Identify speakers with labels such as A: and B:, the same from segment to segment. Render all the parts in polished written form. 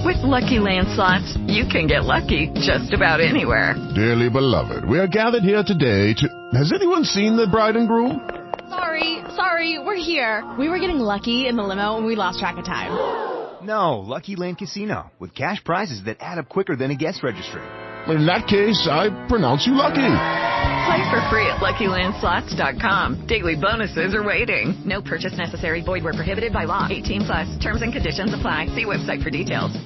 A: With Lucky Land Slots, you can get lucky just about anywhere.
B: Dearly beloved, we are gathered here today to... Has anyone seen the bride and groom?
C: Sorry, we're here. We were getting lucky in the limo and we lost track of time.
D: No, Lucky Land Casino, with cash prizes that add up quicker than a guest registry.
B: In that case, I pronounce you lucky.
A: Play for free at LuckyLandSlots.com. Daily bonuses are waiting. No purchase necessary. Void where prohibited by law. 18 plus. Terms and conditions apply. See website for details.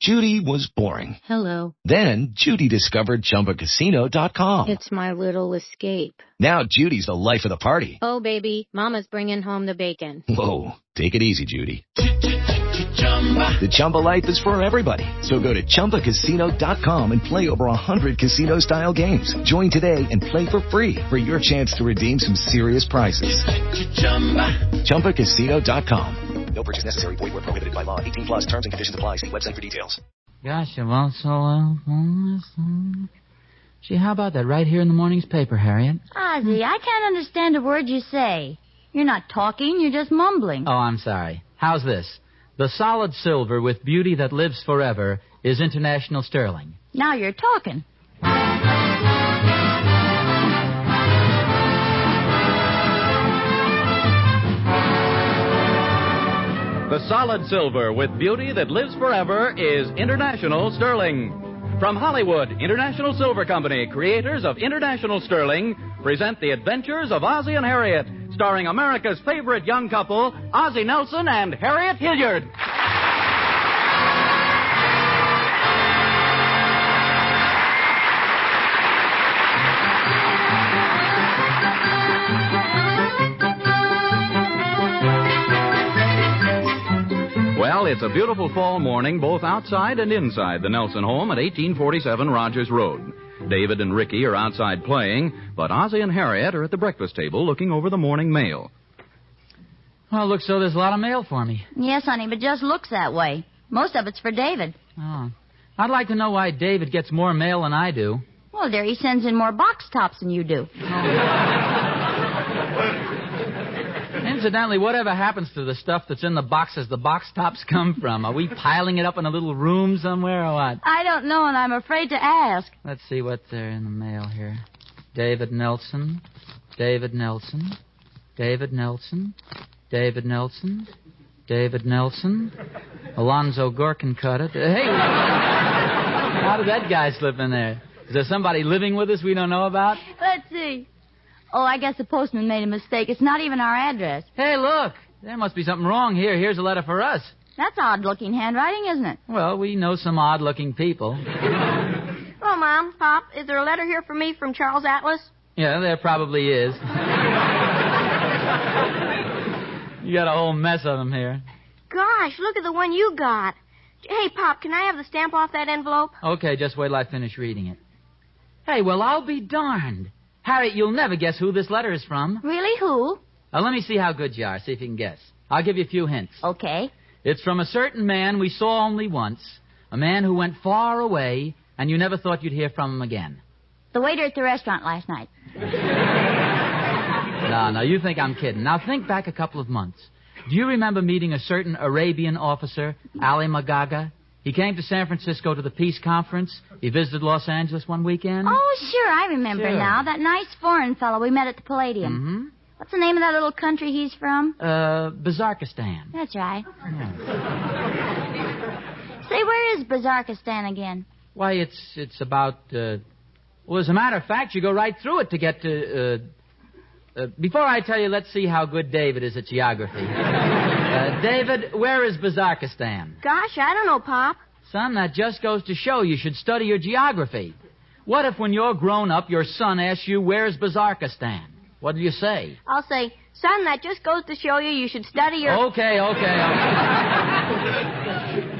E: Judy was boring.
F: Hello.
E: Then Judy discovered ChumbaCasino.com.
F: It's my little escape.
E: Now Judy's the life of the party.
F: Oh, baby, mama's bringing home the bacon.
E: Whoa, take it easy, Judy. The Chumba life is for everybody. So go to ChumbaCasino.com and play over 100 casino-style games. Join today and play for free for your chance to redeem some serious prizes. ChumbaCasino.com. No purchase necessary. Void where prohibited by law. 18 plus. Terms and conditions apply. See website for details.
G: Gosh, you won't so well. Gee, how about that right here in the morning's paper, Harriet?
H: Ozzie, I can't understand a word you say. You're not talking, you're just mumbling.
G: Oh, I'm sorry. How's this? The solid silver with beauty that lives forever is international sterling.
H: Now you're talking.
I: The solid silver with beauty that lives forever is international sterling. From Hollywood, International Silver Company, creators of International Sterling, present the adventures of Ozzie and Harriet, starring America's favorite young couple, Ozzie Nelson and Harriet Hilliard. Well, it's a beautiful fall morning, both outside and inside the Nelson home at 1847 Rogers Road. David and Ricky are outside playing, but Ozzie and Harriet are at the breakfast table looking over the morning mail.
G: Well, looks so there's a lot of mail for me.
H: Yes, honey, but just looks that way. Most of it's for David.
G: Oh. I'd like to know why David gets more mail than I do.
H: Well, dear, he sends in more box tops than you do.
G: Incidentally, whatever happens to the stuff that's in the boxes the box tops come from? Are we piling it up in a little room somewhere or what?
H: I don't know, and I'm afraid to ask.
G: Let's see what's there in the mail here. David Nelson, David Nelson, David Nelson, David Nelson, David Nelson, Alonzo Gorkin cut it. Hey, how did that guy slip in there? Is there somebody living with us we don't know about?
H: Let's see. Oh, I guess the postman made a mistake. It's not even our address.
G: Hey, look. There must be something wrong here. Here's a letter for us.
H: That's odd-looking handwriting, isn't it?
G: Well, we know some odd-looking people.
J: Hello, Mom, Pop. Is there a letter here for me from Charles Atlas?
G: Yeah, there probably is. You got a whole mess of them here.
J: Gosh, look at the one you got. Hey, Pop, can I have the stamp off that envelope?
G: Okay, just wait till I finish reading it. Hey, well, I'll be darned. Harriet, you'll never guess who this letter is from.
H: Really? Who?
G: Let me see how good you are. See if you can guess. I'll give you a few hints.
H: Okay.
G: It's from a certain man we saw only once. A man who went far away, and you never thought you'd hear from him again.
H: The waiter at the restaurant last night.
G: No, you think I'm kidding. Now, think back a couple of months. Do you remember meeting a certain Arabian officer, Ali Magaga? He came to San Francisco to the peace conference. He visited Los Angeles one weekend.
H: Oh, sure, I remember now. That nice foreign fellow we met at the Palladium.
G: Mm-hmm.
H: What's the name of that little country he's from?
G: Bazarkistan.
H: That's right.
G: Yeah.
H: Say, where is Bazarkistan again?
G: Why, it's about, well, as a matter of fact, you go right through it to get to, before I tell you, let's see how good David is at geography. David, where is Bazarkistan?
J: Gosh, I don't know, Pop.
G: Son, that just goes to show you should study your geography. What if when you're grown up, your son asks you, where's Bazarkistan? What do you say?
J: I'll say, son, that just goes to show you should study your...
G: Okay.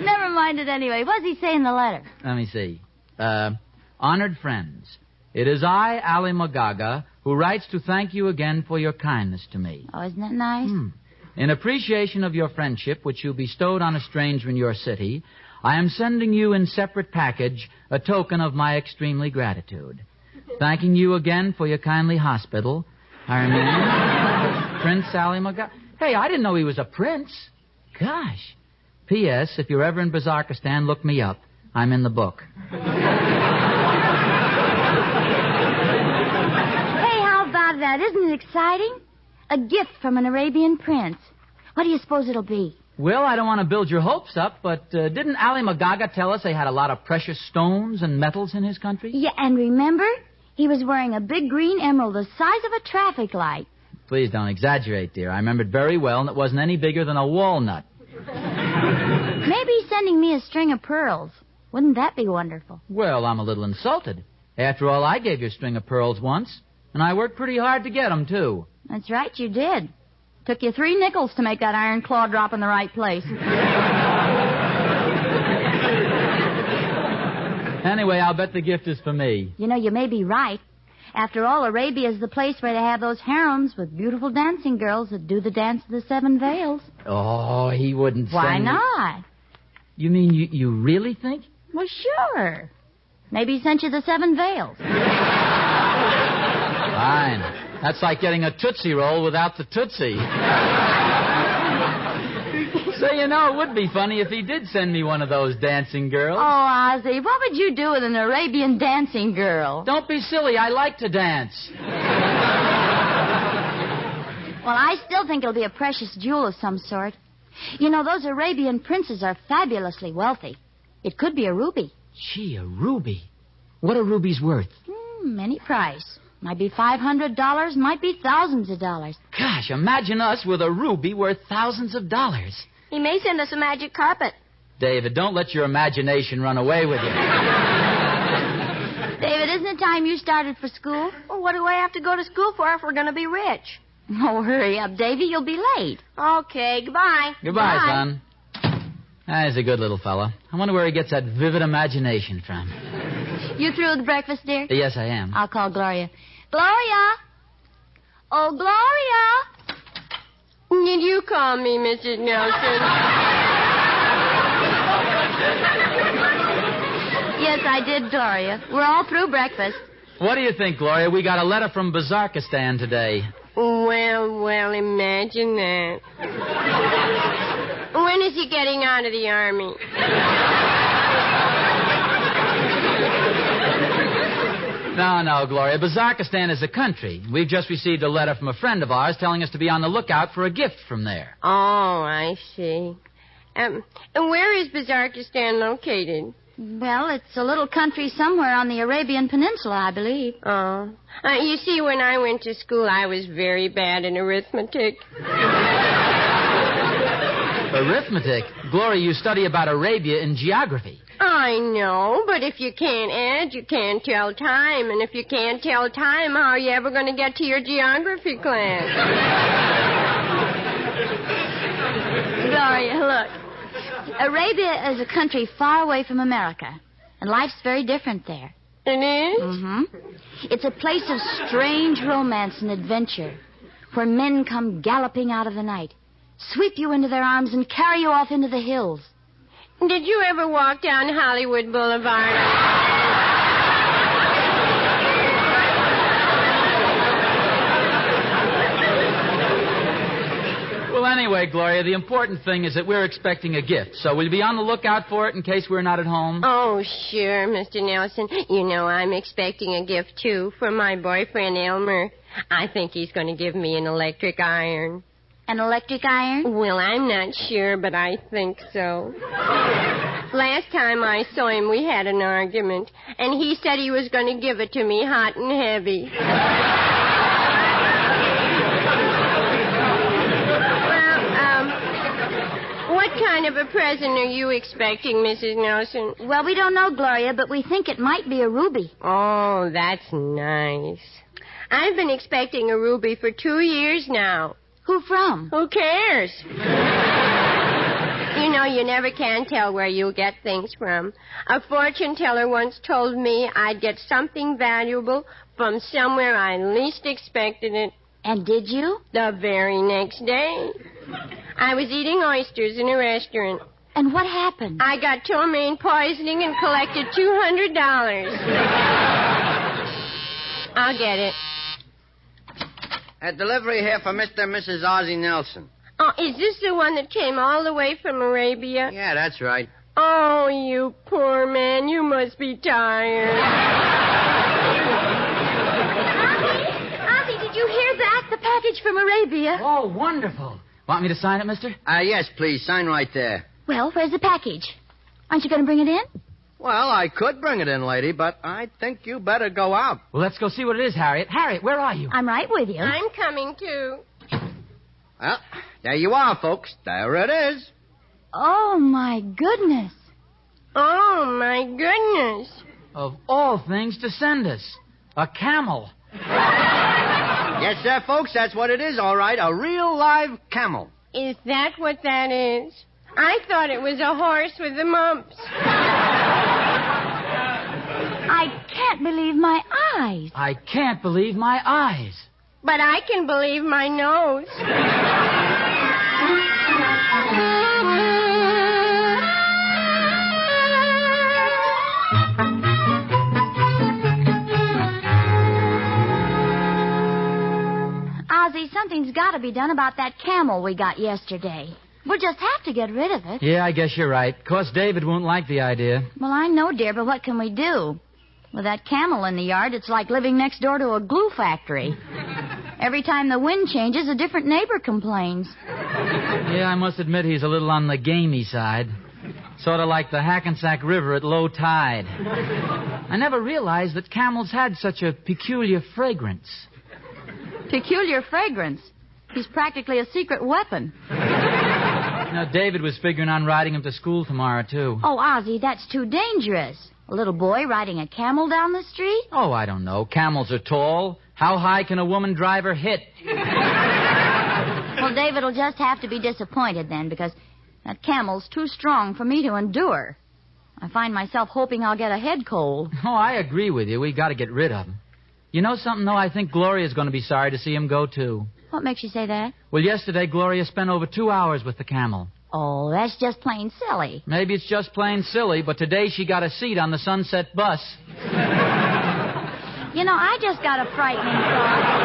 H: Never mind it anyway. What does he say in the letter?
G: Let me see. Honored friends, it is I, Ali Magaga, who writes to thank you again for your kindness to me.
H: Oh, isn't that nice?
G: In appreciation of your friendship, which you bestowed on a stranger in your city, I am sending you in separate package a token of my extremely gratitude. Thanking you again for your kindly hospital, I remain, Prince Ali Magaga. Hey, I didn't know he was a prince. Gosh. P.S. If you're ever in Bazarkistan, look me up. I'm in the book.
H: Hey, how about that? Isn't it exciting? A gift from an Arabian prince. What do you suppose it'll be?
G: Well, I don't want to build your hopes up, but didn't Ali Magaga tell us they had a lot of precious stones and metals in his country?
H: Yeah, and remember? He was wearing a big green emerald the size of a traffic light.
G: Please don't exaggerate, dear. I remembered very well, and it wasn't any bigger than a walnut.
H: Maybe he's sending me a string of pearls. Wouldn't that be wonderful?
G: Well, I'm a little insulted. After all, I gave you a string of pearls once, and I worked pretty hard to get them, too.
H: That's right, you did. Took you 3 nickels to make that iron claw drop in the right place.
G: Anyway, I'll bet the gift is for me.
H: You know, you may be right. After all, Arabia is the place where they have those harems with beautiful dancing girls that do the dance of the 7 veils.
G: Oh, he wouldn't send
H: Why
G: me...
H: not?
G: You mean you really think?
H: Well, sure. Maybe he sent you the 7 veils.
G: Fine. That's like getting a Tootsie Roll without the Tootsie. So, you know, it would be funny if he did send me one of those dancing girls.
H: Oh, Ozzie, what would you do with an Arabian dancing girl?
G: Don't be silly. I like to dance.
H: Well, I still think it'll be a precious jewel of some sort. You know, those Arabian princes are fabulously wealthy. It could be a ruby.
G: Gee, a ruby. What are rubies worth?
H: Any price. Might be $500, might be thousands of dollars.
G: Gosh, imagine us with a ruby worth thousands of dollars.
J: He may send us a magic carpet.
G: David, don't let your imagination run away with you.
H: David, isn't it time you started for school?
J: Well, what do I have to go to school for if we're going to be rich?
H: Oh, hurry up, Davy. You'll be late.
J: Okay, goodbye.
G: Goodbye, son. He's a good little fella. I wonder where he gets that vivid imagination from.
H: You through with breakfast, dear?
G: Yes, I am.
H: I'll call Gloria. Gloria! Oh, Gloria!
K: Did you call me, Mrs. Nelson?
H: Yes, I did, Gloria. We're all through breakfast.
G: What do you think, Gloria? We got a letter from Bazarkistan today.
K: Well, imagine that. When is he getting out of the army?
G: No, Gloria. Bazarkistan is a country. We've just received a letter from a friend of ours telling us to be on the lookout for a gift from there.
K: Oh, I see. And where is Bazarkistan located?
H: Well, it's a little country somewhere on the Arabian Peninsula, I believe.
K: Oh. You see, when I went to school, I was very bad in arithmetic.
G: Arithmetic? Gloria, you study about Arabia in geography.
K: I know, but if you can't add, you can't tell time. And if you can't tell time, how are you ever going to get to your geography class?
H: Gloria, look. Arabia is a country far away from America, and life's very different there.
K: It is?
H: Mm-hmm. It's a place of strange romance and adventure, where men come galloping out of the night, sweep you into their arms, and carry you off into the hills.
K: Did you ever walk down Hollywood Boulevard?
G: Well, anyway, Gloria, the important thing is that we're expecting a gift. So will you be on the lookout for it in case we're not at home?
K: Oh, sure, Mr. Nelson. You know, I'm expecting a gift, too, from my boyfriend, Elmer. I think he's going to give me an electric iron.
H: An electric iron?
K: Well, I'm not sure, but I think so. Last time I saw him, we had an argument, and he said he was going to give it to me hot and heavy. What kind of a present are you expecting, Mrs. Nelson?
H: Well, we don't know, Gloria, but we think it might be a ruby.
K: Oh, that's nice. I've been expecting a ruby for 2 years now.
H: Who from?
K: Who cares? You know, you never can tell where you'll get things from. A fortune teller once told me I'd get something valuable from somewhere I least expected it.
H: And did you?
K: The very next day. I was eating oysters in a restaurant.
H: And what happened?
K: I got ptomaine poisoning and collected $200. I'll get it.
L: A delivery here for Mr. and Mrs. Ozzie Nelson.
K: Oh, is this the one that came all the way from Arabia?
L: Yeah, that's right.
K: Oh, you poor man. You must be tired.
H: Ozzie, did you hear that? The package from Arabia.
G: Oh, wonderful. Want me to sign it, mister?
L: Yes, please. Sign right there.
H: Well, where's the package? Aren't you going to bring it in?
L: Well, I could bring it in, lady, but I think you better go out.
G: Well, let's go see what it is, Harriet. Harriet, where are you?
H: I'm right with you.
K: I'm coming, too.
L: Well, there you are, folks. There it is.
H: Oh, my goodness.
K: Oh, my goodness.
G: Of all things to send us. A camel.
L: Yes, sir, folks, that's what it is, all right. A real live camel.
K: Is that what that is? I thought it was a horse with the mumps.
H: I can't believe my eyes.
G: I can't believe my eyes.
K: But I can believe my nose.
H: Ozzie, something's got to be done about that camel we got yesterday. We'll just have to get rid of it.
G: Yeah, I guess you're right. Of course, David won't like the idea.
H: Well, I know, dear, but what can we do? With that camel in the yard, it's like living next door to a glue factory. Every time the wind changes, a different neighbor complains.
G: Yeah, I must admit he's a little on the gamey side. Sort of like the Hackensack River at low tide. I never realized that camels had such a peculiar fragrance.
H: Peculiar fragrance? He's practically a secret weapon.
G: You know, David was figuring on riding him to school tomorrow, too.
H: Oh, Ozzie, that's too dangerous. A little boy riding a camel down the street?
G: Oh, I don't know. Camels are tall. How high can a woman driver hit?
H: Well, David will just have to be disappointed then, because that camel's too strong for me to endure. I find myself hoping I'll get a head cold.
G: Oh, I agree with you. We've got to get rid of him. You know something, though? I think Gloria's going to be sorry to see him go, too.
H: What makes you say that?
G: Well, yesterday, Gloria spent over 2 hours with the camel.
H: Oh, that's just plain silly.
G: Maybe it's just plain silly, but today she got a seat on the Sunset bus.
H: You know, I just got a frightening thought.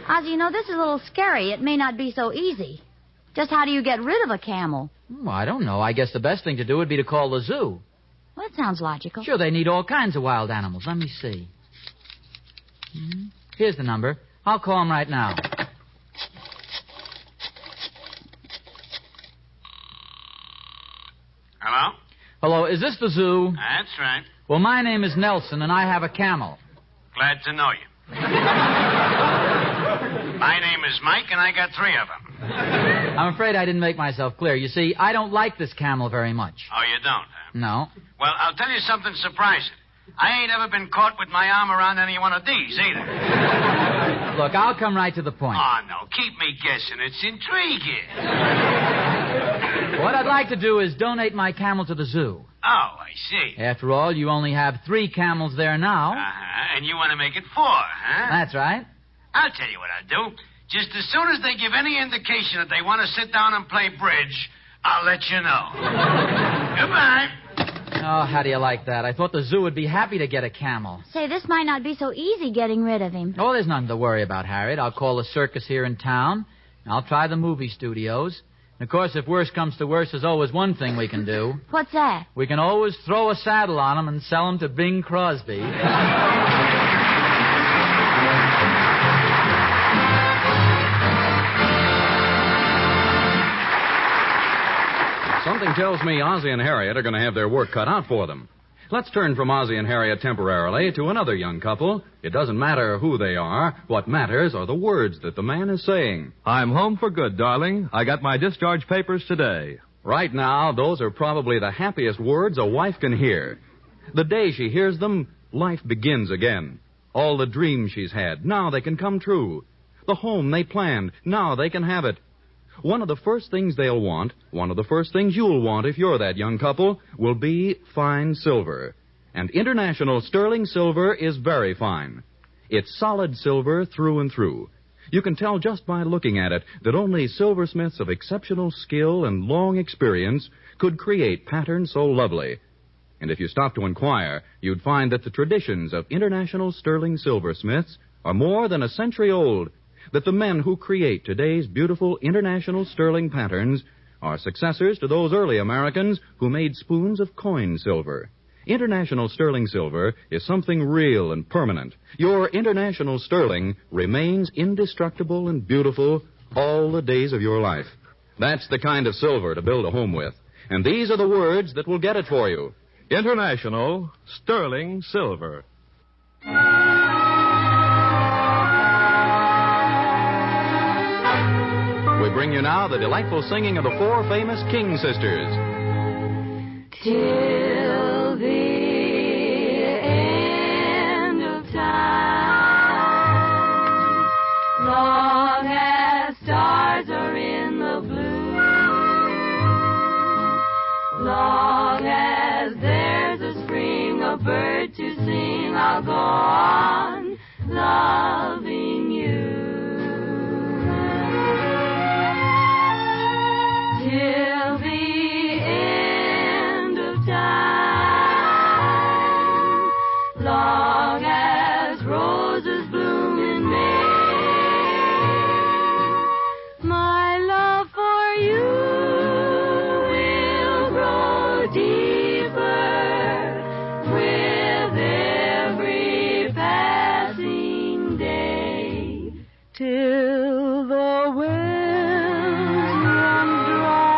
H: Ozzie, you know, this is a little scary. It may not be so easy. Just how do you get rid of a camel?
G: Oh, I don't know. I guess the best thing to do would be to call the zoo.
H: Well, that sounds logical.
G: Sure, they need all kinds of wild animals. Let me see. Here's the number. I'll call them right now.
M: Hello?
G: Hello, is this the zoo?
M: That's right.
G: Well, my name is Nelson, and I have a camel.
M: Glad to know you. My name is Mike, and I got 3 of them.
G: I'm afraid I didn't make myself clear. You see, I don't like this camel very much.
M: Oh, you don't, huh?
G: No.
M: Well, I'll tell you something surprising. I ain't ever been caught with my arm around any one of these, either.
G: Look, I'll come right to the point.
M: Oh, no, keep me guessing. It's intriguing.
G: What I'd like to do is donate my camel to the zoo.
M: Oh, I see.
G: After all, you only have 3 camels there now.
M: Uh-huh, and you want to make it 4, huh?
G: That's right.
M: I'll tell you what I'll do. Just as soon as they give any indication that they want to sit down and play bridge, I'll let you know. Goodbye.
G: Oh, how do you like that? I thought the zoo would be happy to get a camel.
H: Say, this might not be so easy getting rid of him.
G: Oh, there's nothing to worry about, Harriet. I'll call a circus here in town. I'll try the movie studios. And, of course, if worse comes to worse, there's always one thing we can do.
H: What's that?
G: We can always throw a saddle on him and sell him to Bing Crosby.
I: Something tells me Ozzie and Harriet are going to have their work cut out for them. Let's turn from Ozzie and Harriet temporarily to another young couple. It doesn't matter who they are. What matters are the words that the man is saying.
N: I'm home for good, darling. I got my discharge papers today.
I: Right now, those are probably the happiest words a wife can hear. The day she hears them, life begins again. All the dreams she's had, now they can come true. The home they planned, now they can have it. One of the first things they'll want, one of the first things you'll want if you're that young couple, will be fine silver. And International Sterling Silver is very fine. It's solid silver through and through. You can tell just by looking at it that only silversmiths of exceptional skill and long experience could create patterns so lovely. And if you stop to inquire, you'd find that the traditions of International Sterling silversmiths are more than a century old. that the men who create today's beautiful international sterling patterns are successors to those early Americans who made spoons of coin silver. International sterling silver is something real and permanent. Your international sterling remains indestructible and beautiful all the days of your life. That's the kind of silver to build a home with. And these are the words that will get it for you.
N: International sterling silver.
I: We bring you now the delightful singing of the four famous King sisters.
O: Till the end of time, long as stars are in the blue, long as there's a spring, a bird to sing, I'll go on loving you. Till the end of time, long as roses bloom in May, my love for you will grow deeper with every passing day, till the wells run dry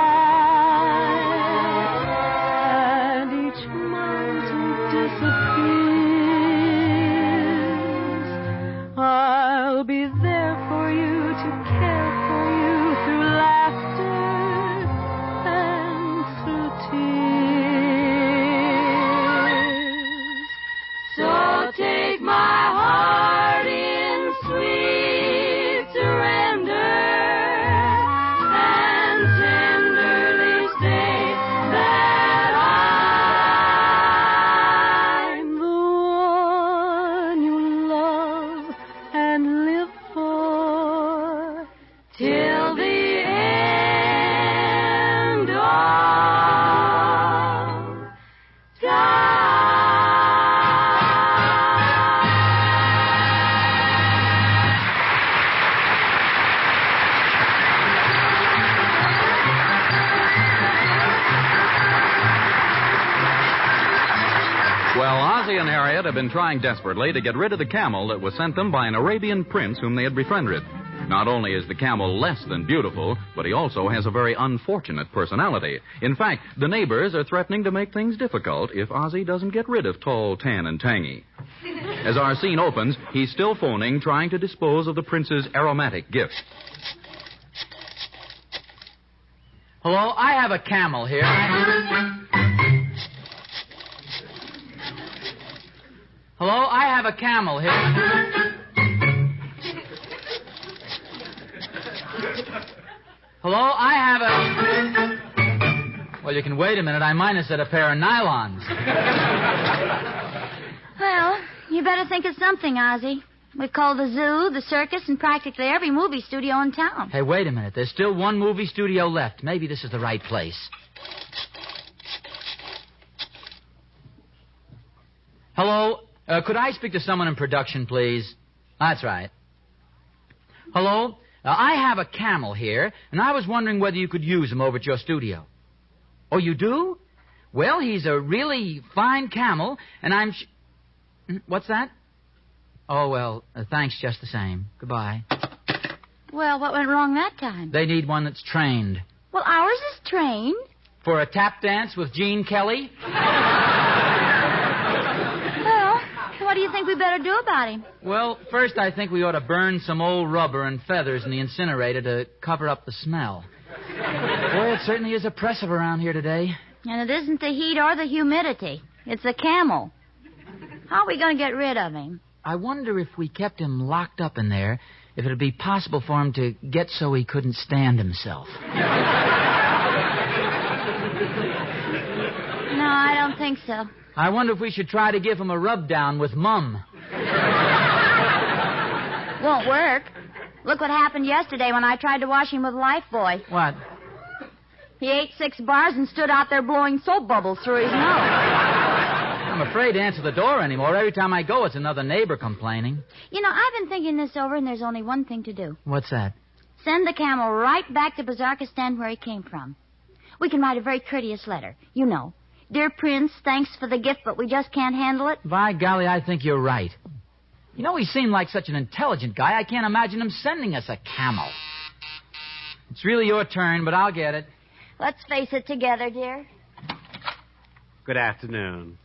O: and each mountain disappears. I'll be there for you, to care for you through laughter and through tears. So take my heart in sweet surrender and tenderly say that I'm the one you love and live for till the end of time.
I: Well, Ozzie and Harriet have been trying desperately to get rid of the camel that was sent them by an Arabian prince whom they had befriended. Not only is the camel less than beautiful, but he also has a very unfortunate personality. In fact, the neighbors are threatening to make things difficult if Ozzie doesn't get rid of Tall, Tan, and Tangy. As our scene opens, he's still phoning, trying to dispose of the prince's aromatic gift.
G: Hello, I have a camel here. Hello, I have a camel here. Hello, I have a... Well, you can wait a minute. I might have said a pair of nylons.
H: Well, you better think of something, Ozzie. We've called the zoo, the circus, and practically every movie studio in town.
G: Hey, wait a minute. There's still one movie studio left. Maybe this is the right place. Hello? Could I speak to someone in production, please? That's right. Hello? I have a camel here, and I was wondering whether you could use him over at your studio. Oh, you do? Well, he's a really fine camel, and I'm... What's that? Oh, well, thanks just the same. Goodbye.
H: Well, what went wrong that time?
G: They need one that's trained.
H: Well, ours is trained.
G: For a tap dance with Gene Kelly?
H: Well, what do you think we better do about him?
G: Well, first I think we ought to burn some old rubber and feathers in the incinerator to cover up the smell. Boy, it certainly is oppressive around here today.
H: And it isn't the heat or the humidity. It's the camel. How are we going to get rid of him?
G: I wonder if we kept him locked up in there, if it would be possible for him to get so he couldn't stand himself.
H: No, I don't think so.
G: I wonder if we should try to give him a rub-down with Mum.
H: Won't work. Look what happened yesterday when I tried to wash him with Lifebuoy.
G: What?
H: He ate 6 bars and stood out there blowing soap bubbles through his nose.
G: I'm afraid to answer the door anymore. Every time I go, it's another neighbor complaining.
H: You know, I've been thinking this over, and there's only one thing to do.
G: What's that?
H: Send the camel right back to Bazarkistan where he came from. We can write a very courteous letter. You know, Dear Prince, thanks for the gift, but we just can't handle it.
G: By golly, I think you're right. You know, he seemed like such an intelligent guy. I can't imagine him sending us a camel. It's really your turn, but I'll get it.
H: Let's face it together, dear.
P: Good afternoon.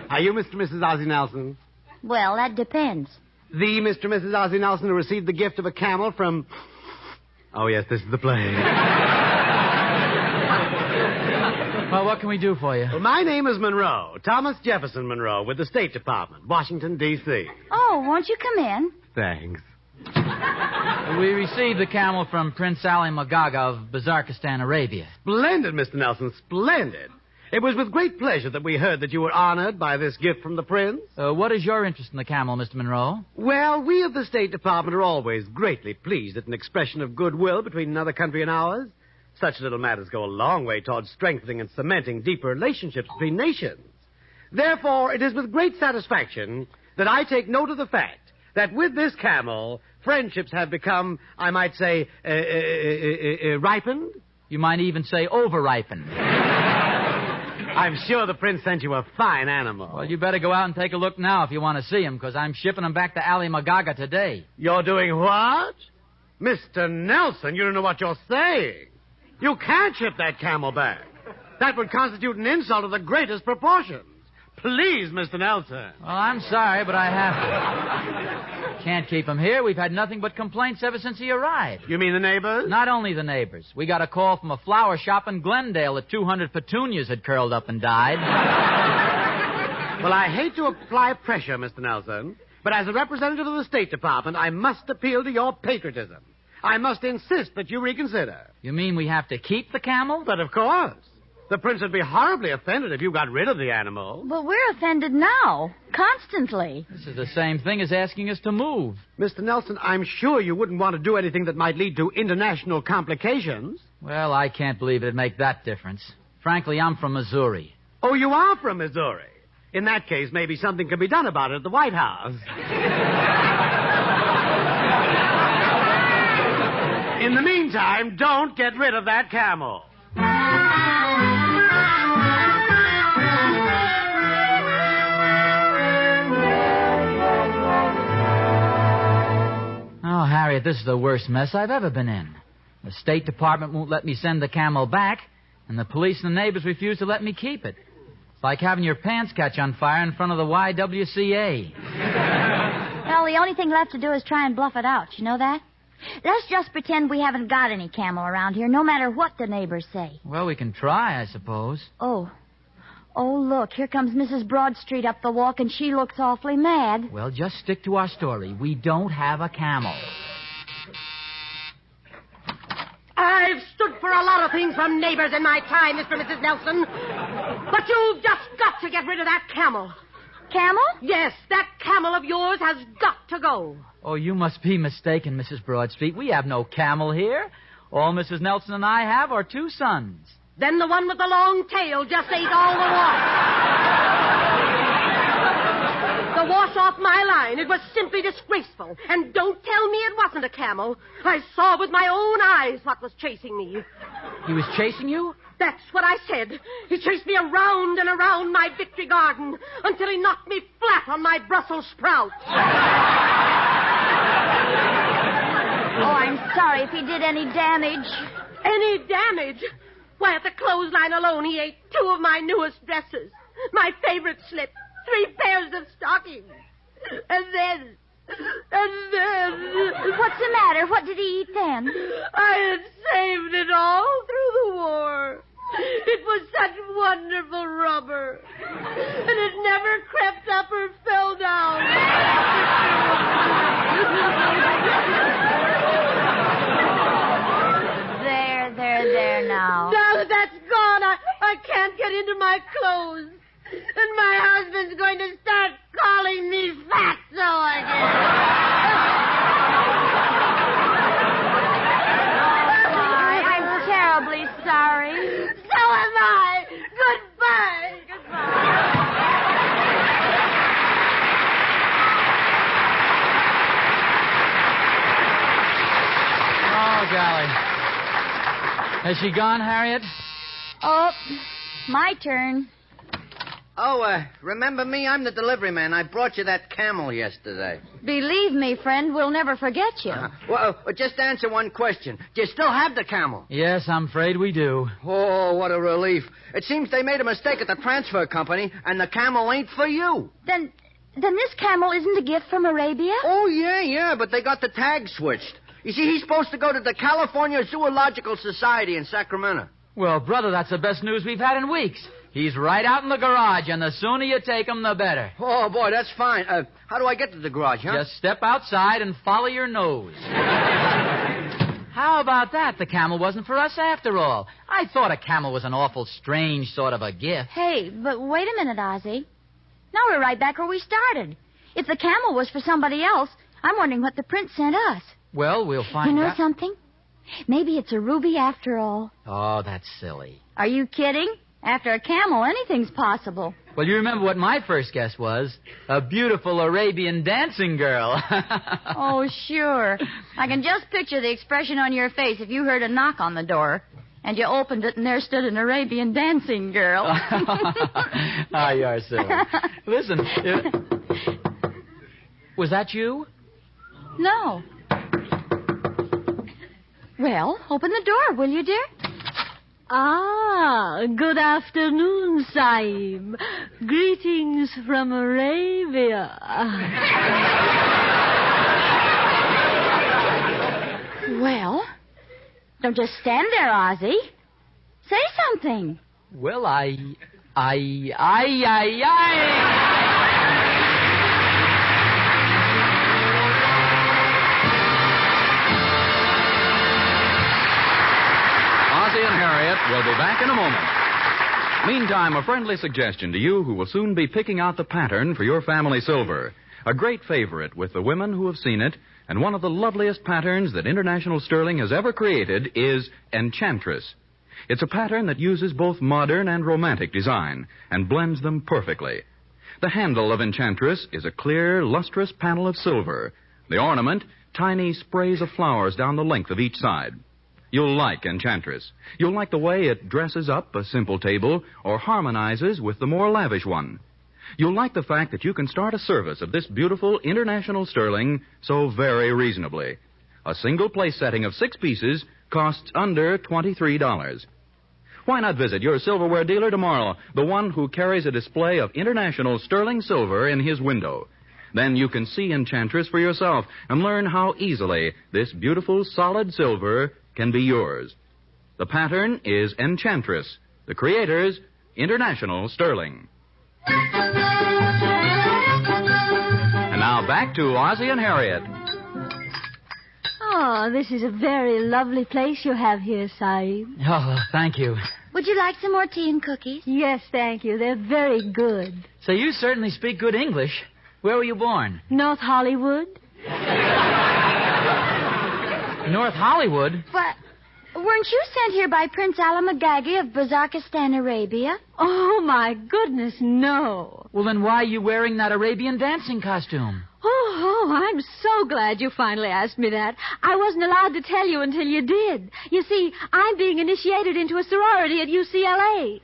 P: Are you Mr. and Mrs. Ozzie Nelson?
H: Well, that depends.
P: The Mr. and Mrs. Ozzie Nelson who received the gift of a camel from... Oh, yes, this is the play.
G: Well, what can we do for you?
P: Well, my name is Monroe, Thomas Jefferson Monroe, with the State Department, Washington, D.C.
H: Oh, won't you come in?
P: Thanks.
G: We received the camel from Prince Ali Magaga of Bazarkistan, Arabia.
P: Splendid, Mr. Nelson, splendid. It was with great pleasure that we heard that you were honored by this gift from the prince.
G: What is your interest in the camel, Mr. Monroe?
P: Well, we of the State Department are always greatly pleased at an expression of goodwill between another country and ours. Such little matters go a long way towards strengthening and cementing deeper relationships between nations. Therefore, it is with great satisfaction that I take note of the fact that with this camel, friendships have become, I might say, ripened.
G: You might even say over-ripened.
P: I'm sure the prince sent you a fine animal.
G: Well, you better go out and take a look now if you want to see him, because I'm shipping him back to Ali Magaga today.
P: You're doing what? Mr. Nelson, you don't know what you're saying. You can't ship that camel back. That would constitute an insult of the greatest proportions. Please, Mr. Nelson.
G: Well, I'm sorry, but I have to. Can't keep him here. We've had nothing but complaints ever since he arrived.
P: You mean the neighbors?
G: Not only the neighbors. We got a call from a flower shop in Glendale that 200 petunias had curled up and died.
P: Well, I hate to apply pressure, Mr. Nelson, but as a representative of the State Department, I must appeal to your patriotism. I must insist that you reconsider.
G: You mean we have to keep the camel?
P: But of course. The prince would be horribly offended if you got rid of the animal.
H: But we're offended now, constantly.
G: This is the same thing as asking us to move.
P: Mr. Nelson, I'm sure you wouldn't want to do anything that might lead to international complications.
G: Well, I can't believe it'd make that difference. Frankly, I'm from Missouri.
P: Oh, you are from Missouri? In that case, maybe something can be done about it at the White House. In the meantime, don't get rid of that camel.
G: Oh, Harriet, this is the worst mess I've ever been in. The State Department won't let me send the camel back, and the police and the neighbors refuse to let me keep it. It's like having your pants catch on fire in front of the YWCA.
H: Well, the only thing left to do is try and bluff it out. You know that? Let's just pretend we haven't got any camel around here, no matter what the neighbors say.
G: Well, we can try, I suppose.
H: Oh, look, here comes Mrs. Broadstreet up the walk, and she looks awfully mad.
G: Well, just stick to our story. We don't have a camel.
Q: I've stood for a lot of things from neighbors in my time, Mr. and Mrs. Nelson. But you've just got to get rid of that camel.
H: Camel?
Q: Yes, that camel of yours has got to go.
G: Oh, you must be mistaken, Mrs. Broadstreet. We have no camel here. All Mrs. Nelson and I have are 2 sons.
Q: Then the one with the long tail just ate all the wash. The wash off my line. It was simply disgraceful. And don't tell me it wasn't a camel. I saw with my own eyes what was chasing me.
G: He was chasing you?
Q: That's what I said. He chased me around and around my victory garden until he knocked me flat on my Brussels sprouts.
H: Oh, I'm sorry if he did any damage.
Q: Any damage? Why, at the clothesline alone, he ate 2 of my newest dresses, my favorite slip, 3 pairs of stockings. And then...
H: What's the matter? What did he eat then?
Q: I had saved it all through the war. It was such wonderful rubber. And it never crept up or fell down.
H: There now.
Q: Now that that's gone, I can't get into my clothes. And my husband's going to start calling me fatso again.
H: I'm terribly sorry.
Q: So am I. Goodbye.
G: Has she gone, Harriet?
H: Oh, my turn.
L: Oh, remember me? I'm the delivery man. I brought you that camel yesterday.
H: Believe me, friend, we'll never forget you.
L: Well, just answer one question. Do you still have the camel?
G: Yes, I'm afraid we do.
L: Oh, what a relief. It seems they made a mistake at the transfer company, and the camel ain't for you.
H: Then this camel isn't a gift from Arabia?
L: Oh, yeah, but they got the tag switched. You see, he's supposed to go to the California Zoological Society in Sacramento.
G: Well, brother, that's the best news we've had in weeks. He's right out in the garage, and the sooner you take him, the better.
L: Oh, boy, that's fine. How do I get to the garage, huh?
G: Just step outside and follow your nose. How about that? The camel wasn't for us after all. I thought a camel was an awful strange sort of a gift.
H: Hey, but wait a minute, Ozzie. Now we're right back where we started. If the camel was for somebody else, I'm wondering what the prince sent us.
G: Well, we'll find out.
H: You know something? Maybe it's a ruby after all.
G: Oh, that's silly.
H: Are you kidding? After a camel, anything's possible.
G: Well, you remember what my first guess was? A beautiful Arabian dancing girl.
H: Oh, sure. I can just picture the expression on your face if you heard a knock on the door. And you opened it, and there stood an Arabian dancing girl.
G: Ah, you're silly. Listen, was that you?
H: No. Well, open the door, will you, dear?
Q: Ah, good afternoon, Sahib. Greetings from Arabia.
H: Well, don't just stand there, Ozzie. Say something.
G: Well, I...
I: Ozzie and Harriet will be back in a moment. Meantime, a friendly suggestion to you who will soon be picking out the pattern for your family silver. A great favorite with the women who have seen it, and one of the loveliest patterns that International Sterling has ever created is Enchantress. It's a pattern that uses both modern and romantic design and blends them perfectly. The handle of Enchantress is a clear, lustrous panel of silver. The ornament, tiny sprays of flowers down the length of each side. You'll like Enchantress. You'll like the way it dresses up a simple table or harmonizes with the more lavish one. You'll like the fact that you can start a service of this beautiful International Sterling so very reasonably. A single place setting of 6 pieces costs under $23. Why not visit your silverware dealer tomorrow, the one who carries a display of International Sterling silver in his window? Then you can see Enchantress for yourself and learn how easily this beautiful solid silver can be yours. The pattern is Enchantress. The creators, International Sterling. And now back to Ozzie and Harriet.
Q: Oh, this is a very lovely place you have here, Sahib.
G: Oh, thank you.
H: Would you like some more tea and cookies?
Q: Yes, thank you. They're very good.
G: So you certainly speak good English. Where were you born?
Q: North Hollywood.
G: North Hollywood?
H: But weren't you sent here by Prince Alamagagi of Bazarkistan, Arabia?
Q: Oh, my goodness, no.
G: Well, then why are you wearing that Arabian dancing costume?
Q: Oh, I'm so glad you finally asked me that. I wasn't allowed to tell you until you did. You see, I'm being initiated into a sorority at UCLA.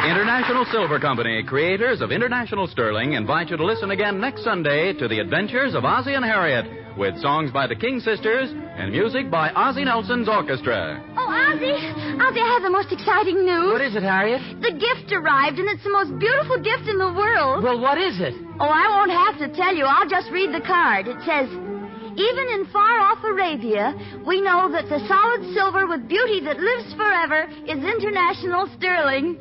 I: International Silver Company, creators of International Sterling, invite you to listen again next Sunday to the adventures of Ozzie and Harriet, with songs by the King Sisters and music by Ozzie Nelson's orchestra.
H: Oh, Ozzie, I have the most exciting news.
G: What is it, Harriet?
H: The gift arrived, and it's the most beautiful gift in the world.
G: Well, what is it?
H: Oh, I won't have to tell you. I'll just read the card. It says, even in far-off Arabia, we know that the solid silver with beauty that lives forever is International Sterling.